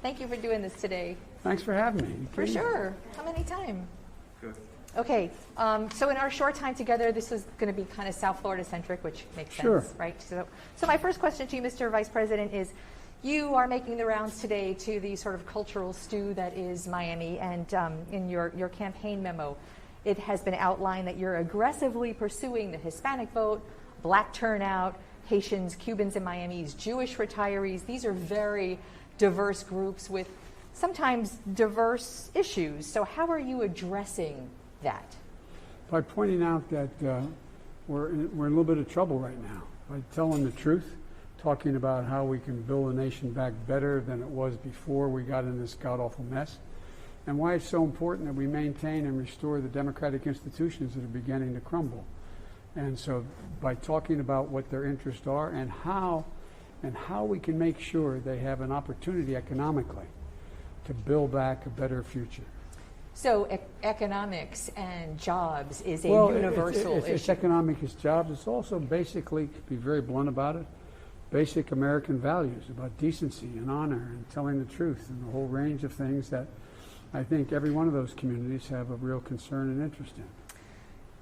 Thank you for doing this today. Thanks for having me. For sure. How many time? Good. Okay, so in our short time together, this is going to be kind of South Florida centric, which makes Sure. sense, right? So my first question to you, Mr. Vice President, is you are making the rounds today to the sort of cultural stew that is Miami, and in your campaign memo, it has been outlined that you're aggressively pursuing the Hispanic vote, Black turnout, Haitians, Cubans in Miami's Jewish retirees. These are very diverse groups with sometimes diverse issues. So how are you addressing that? By pointing out that we're in a little bit of trouble right now, by telling the truth, talking about how we can build a nation back better than it was before we got in this god-awful mess, and why it's so important that we maintain and restore the democratic institutions that are beginning to crumble. And so by talking about what their interests are and how we can make sure they have an opportunity economically to build back a better future. So economics and jobs is a universal issue. It's economic, it's jobs. It's also basically, to be very blunt about it, basic American values about decency and honor and telling the truth and a whole range of things that I think every one of those communities have a real concern and interest in.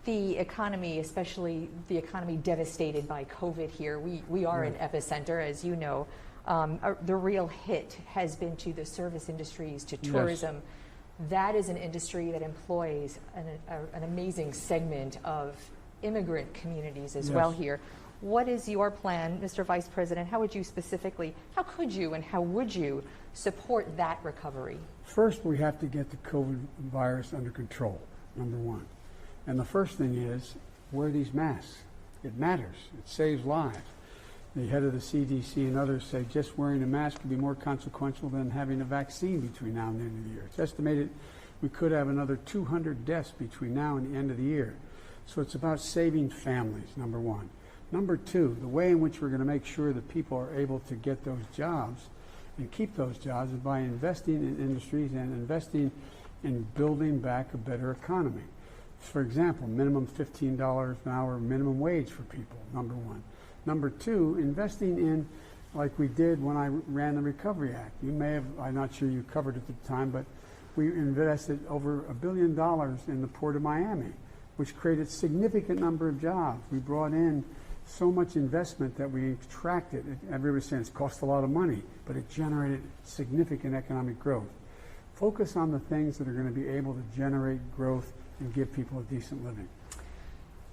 The economy, especially the economy devastated by COVID here, we are an epicenter, as you know. The real hit has been to the service industries, to tourism. Yes. That is an industry that employs an amazing segment of immigrant communities as well here. What is your plan, Mr. Vice President? How could you and how would you support that recovery? First, we have to get the COVID virus under control, number one. And the first thing is, wear these masks. It matters. It saves lives. The head of the CDC and others say just wearing a mask could be more consequential than having a vaccine between now and the end of the year. It's estimated we could have another 200 deaths between now and the end of the year. So it's about saving families, number one. Number two, the way in which we're going to make sure that people are able to get those jobs and keep those jobs is by investing in industries and investing in building back a better economy. For example, minimum $15 an hour minimum wage for people, number one. Number two, investing in, like we did when I ran the Recovery Act. You may have, I'm not sure you covered it at the time, but we invested over $1 billion in the Port of Miami, which created a significant number of jobs. We brought in so much investment that we attracted. Everybody's saying it's cost a lot of money, but it generated significant economic growth. Focus on the things that are going to be able to generate growth and give people a decent living.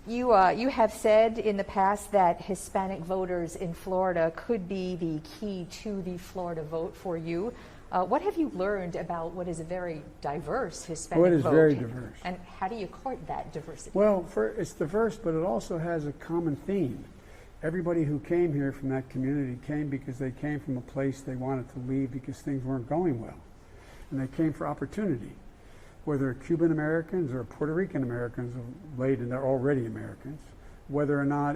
You have said in the past that Hispanic voters in Florida could be the key to the Florida vote for you. What have you learned about what is a very diverse Hispanic vote? It is very diverse. And how do you court that diversity? Well, it's diverse, but it also has a common theme. Everybody who came here from that community came because they came from a place they wanted to leave because things weren't going well. And they came for opportunity. Whether Cuban Americans or Puerto Rican Americans are late and they're already Americans, whether or not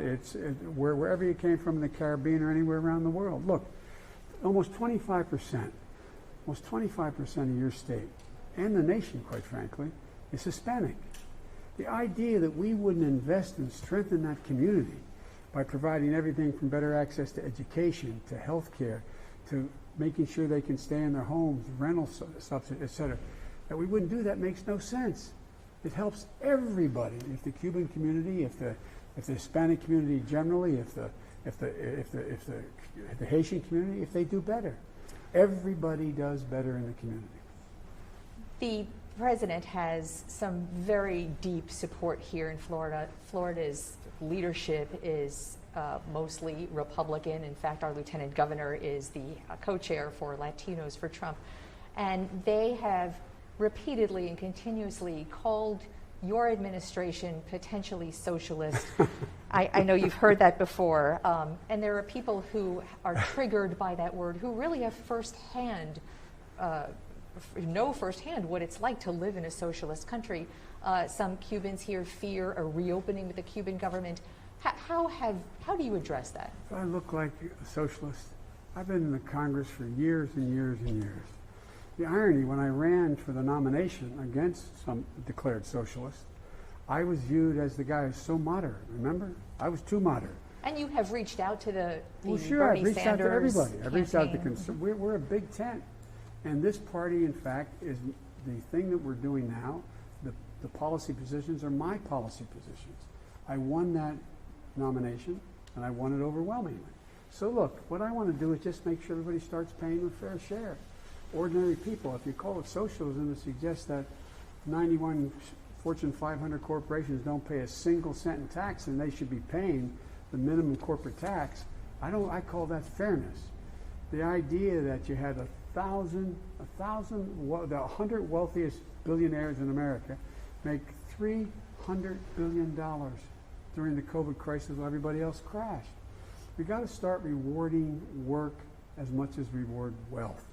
wherever you came from in the Caribbean or anywhere around the world. Look, almost 25% of your state and the nation, quite frankly, is Hispanic. The idea that we wouldn't invest and strengthen that community by providing everything from better access to education, to health care, to making sure they can stay in their homes, rental subsidies, et cetera, that we wouldn't do that makes no sense. It helps everybody. If the Cuban community, if the Hispanic community generally, if the Haitian community, if they do better, everybody does better in the community. The president has some very deep support here in Florida. Florida's leadership is mostly Republican. In fact, our lieutenant governor is the co-chair for Latinos for Trump. And they have repeatedly and continuously called your administration potentially socialist. I know you've heard that before. And there are people who are triggered by that word, who really have know firsthand what it's like to live in a socialist country. Some Cubans here fear a reopening with the Cuban government. How do you address that? I look like a socialist. I've been in the Congress for years and years and years. The irony, when I ran for the nomination against some declared socialists, I was viewed as the guy who's so moderate, remember? I was too moderate. And you have reached out to the Well, sure, Bernie I've reached Sanders out to everybody. I've reached out to campaign. we're a big tent. And this party, in fact, is the thing that we're doing now. The policy positions are my policy positions. I won that nomination, and I won it overwhelmingly. So look, what I want to do is just make sure everybody starts paying a fair share. Ordinary people, if you call it socialism, it suggests that 91 Fortune 500 corporations don't pay a single cent in tax, and they should be paying the minimum corporate tax. I call that fairness. The idea that you had the 100 wealthiest billionaires in America make $300 billion during the COVID crisis while everybody else crashed. We got to start rewarding work as much as reward wealth.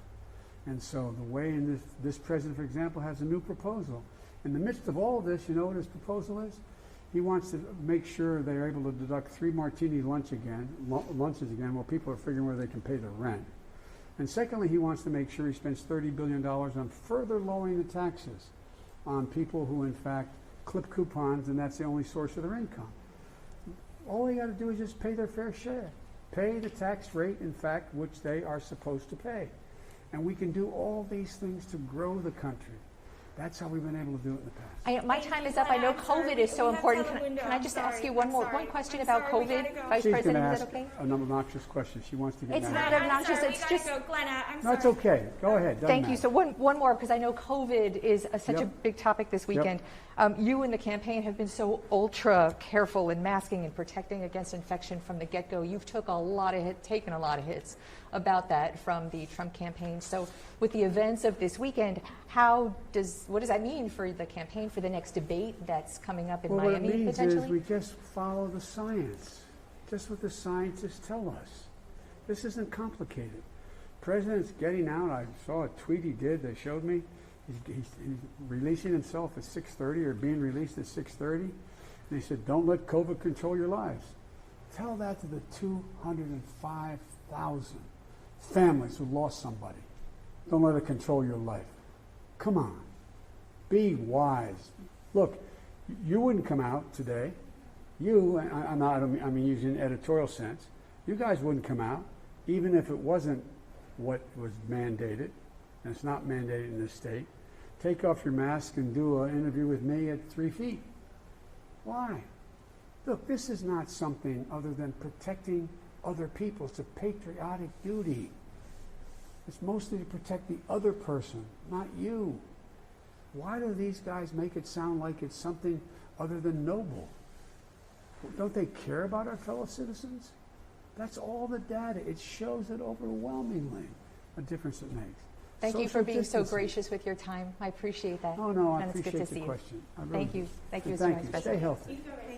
And so the way in this president, for example, has a new proposal. In the midst of all of this, you know what his proposal is? He wants to make sure they're able to deduct 3 martini lunches again, while people are figuring where they can pay their rent. And secondly, he wants to make sure he spends $30 billion on further lowering the taxes on people who, in fact, clip coupons, and that's the only source of their income. All they got to do is just pay their fair share. Pay the tax rate, in fact, which they are supposed to pay. And we can do all these things to grow the country. That's how we've been able to do it in the past. My time is up. I know COVID is so important. Can I just ask you one question about COVID, Vice President? Is that okay? An obnoxious question. She wants to get It's mad. not obnoxious. It's just. Glenna, I'm No, sorry. it's okay. Go ahead. Thank you. So one more, because I know COVID is such a Yep. big topic this weekend. You and the campaign have been so ultra careful in masking and protecting against infection from the get-go. You've taken a lot of hits about that from the Trump campaign. So with the events of this weekend, what does that mean for the campaign, for the next debate that's coming up in Miami, what it means potentially? is we just follow the science, just what the scientists tell us. This isn't complicated. President's getting out. I saw a tweet he did. They showed me. He's releasing himself at 6:30 or being released at 6:30. And he said, don't let COVID control your lives. Tell that to the 205,000 families who lost somebody. Don't let it control your life. Come on. Be wise. Look, you wouldn't come out today. I'm using an editorial sense. You guys wouldn't come out, even if it wasn't what was mandated, and it's not mandated in this state. Take off your mask and do an interview with me at 3 feet. Why? Look, this is not something other than protecting other people. It's a patriotic duty. It's mostly to protect the other person, not you. Why do these guys make it sound like it's something other than noble? Don't they care about our fellow citizens? That's all the data. It shows it overwhelmingly a difference it makes. Thank you for being so distancing. gracious with your time. I appreciate that. Oh, no, I and it's good appreciate to the see question. I you. really Thank you. do. Thank you, Mr. Thank Vice you. President. Stay healthy. You go right